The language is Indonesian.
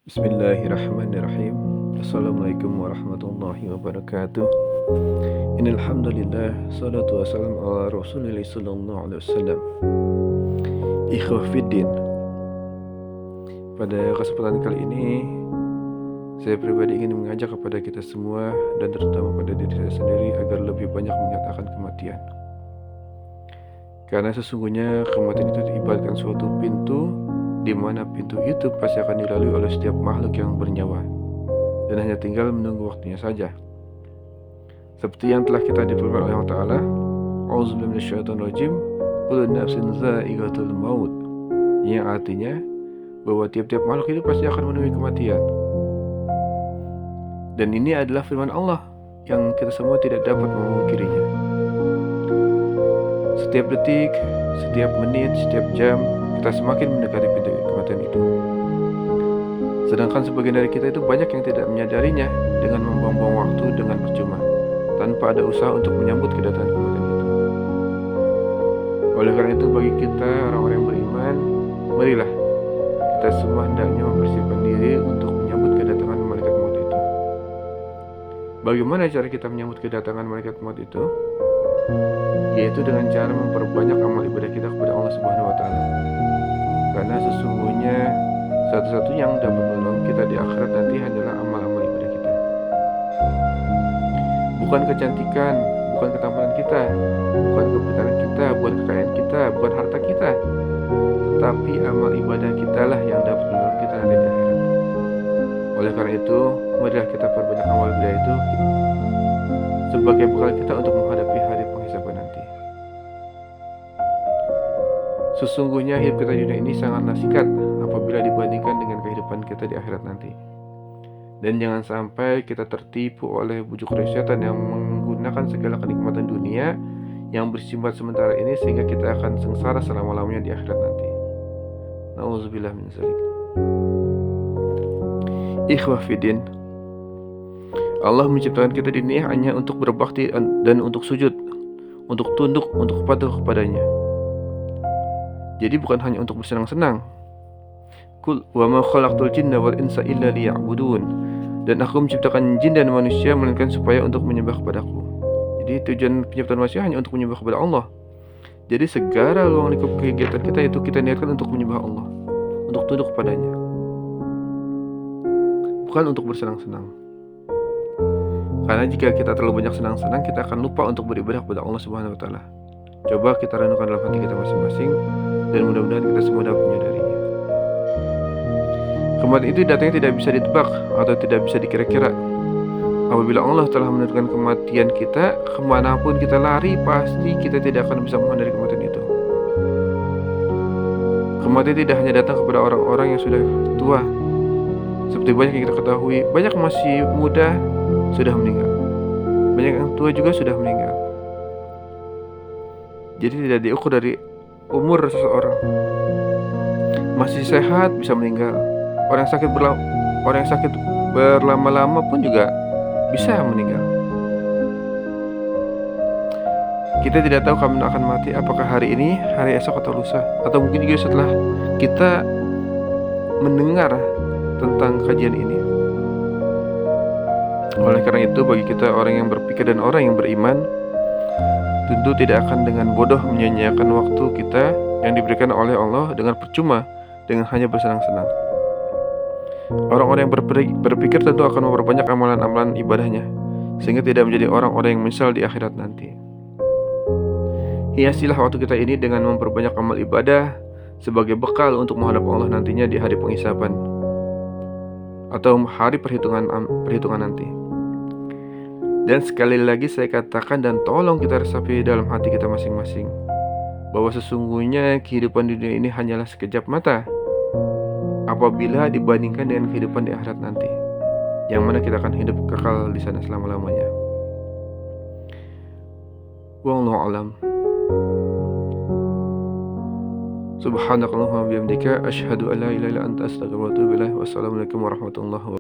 Bismillahirrahmanirrahim. Assalamualaikum warahmatullahi wabarakatuh. Innal hamdalillah, salatu wassalamu ala Rasulillah sallallahu alaihi wasallam. Ikhwah fiddin. Pada kesempatan kali ini, saya pribadi ingin mengajak kepada kita semua dan terutama pada diri saya sendiri agar lebih banyak mengingat akan kematian. Karena sesungguhnya kematian itu diibaratkan suatu pintu di mana pintu itu pasti akan dilalui oleh setiap makhluk yang bernyawa dan hanya tinggal menunggu waktunya saja. Seperti yang telah kita difirmankan oleh Allah Ta'ala, A'udzubillahi minasyaitonirrajim, kullu nafsin dha'iqatul maut, yang artinya bahwa tiap-tiap makhluk itu pasti akan menemui kematian. Dan ini adalah firman Allah yang kita semua tidak dapat memungkirinya. Setiap detik, setiap menit, setiap jam, kita semakin mendekati pintu kematian itu. Sedangkan sebagian dari kita itu banyak yang tidak menyadarinya dengan membuang-buang waktu dengan percuma, tanpa ada usaha untuk menyambut kedatangan kematian itu. Oleh karena itu bagi kita orang-orang yang beriman, marilah kita semua hendaknya mempersiapkan diri untuk menyambut kedatangan malaikat maut itu. Bagaimana cara kita menyambut kedatangan malaikat maut itu? Yaitu dengan cara memperbanyak amal ibadah kita kepada Allah Subhanahu wa Ta'ala. Karena sesungguhnya satu-satunya yang dapat menolong kita di akhirat nanti hanyalah amal-amal ibadah kita. Bukan kecantikan, bukan ketampanan kita, bukan kepintaran kita, bukan kekayaan kita, bukan harta kita, tetapi amal ibadah kita lah yang dapat menolong kita nanti di akhirat. Oleh karena itu, marilah kita perbanyak amal ibadah itu sebagai bekal kita untuk menghadapi hari penghisaban nanti. Sesungguhnya hidup kita di dunia ini sangatlah singkat apabila dibandingkan dengan kehidupan kita di akhirat nanti. Dan jangan sampai kita tertipu oleh bujuk rayu setan yang menggunakan segala kenikmatan dunia yang bersifat sementara ini sehingga kita akan sengsara selama-lamanya di akhirat nanti. Nauzubillah min dzalik. Ikhwah fiddin, Allah menciptakan kita di dunia hanya untuk berbakti dan untuk sujud, untuk tunduk, untuk patuh kepadanya. Jadi bukan hanya untuk bersenang-senang. Qul wa ma khalaqtul jinna wal insa illa liya'budun. Dan aku menciptakan jin dan manusia melainkan supaya untuk menyembah kepadaku. Jadi tujuan penciptaan manusia hanya untuk menyembah kepada Allah. Jadi segala ruang lingkup kegiatan kita itu kita niatkan untuk menyembah Allah, untuk tunduk kepadanya, bukan untuk bersenang-senang. Karena jika kita terlalu banyak senang-senang, kita akan lupa untuk beribadah kepada Allah Subhanahu wa Ta'ala. Coba kita renungkan dalam hati kita masing-masing, dan mudah-mudahan kita semua dapat menyadarinya. Kematian itu datangnya tidak bisa ditebak atau tidak bisa dikira-kira. Apabila Allah telah menentukan kematian kita, kemanapun kita lari, pasti kita tidak akan bisa menghindari kematian itu. Kematian tidak hanya datang kepada orang-orang yang sudah tua. Seperti banyak yang kita ketahui, banyak masih muda sudah meninggal, banyak yang tua juga sudah meninggal. Jadi tidak diukur dari umur seseorang. Masih sehat bisa meninggal. Orang yang sakit berlama-lama pun juga bisa meninggal. Kita tidak tahu kapan akan mati, apakah hari ini, hari esok atau lusa, atau mungkin juga setelah kita mendengar tentang kajian ini. Oleh karena itu bagi kita orang yang berpikir dan orang yang beriman, tentu tidak akan dengan bodoh menyia-nyiakan waktu kita yang diberikan oleh Allah dengan percuma, dengan hanya bersenang-senang. Orang-orang yang berpikir tentu akan memperbanyak amalan-amalan ibadahnya, sehingga tidak menjadi orang-orang yang menyesal di akhirat nanti. Hiasilah waktu kita ini dengan memperbanyak amal ibadah sebagai bekal untuk menghadap Allah nantinya di hari penghisaban atau hari perhitungan nanti. Dan sekali lagi saya katakan dan tolong kita resapi dalam hati kita masing-masing bahwa sesungguhnya kehidupan di dunia ini hanyalah sekejap mata apabila dibandingkan dengan kehidupan di akhirat nanti, yang mana kita akan hidup kekal di sana selama-lamanya. Wallahu a'lam. Subhanakallahumma wa bihamdika asyhadu an la ilaha illa anta astaghfiruka wa atubu ilaik. Wassalamualaikum warahmatullahi wabarakatuh.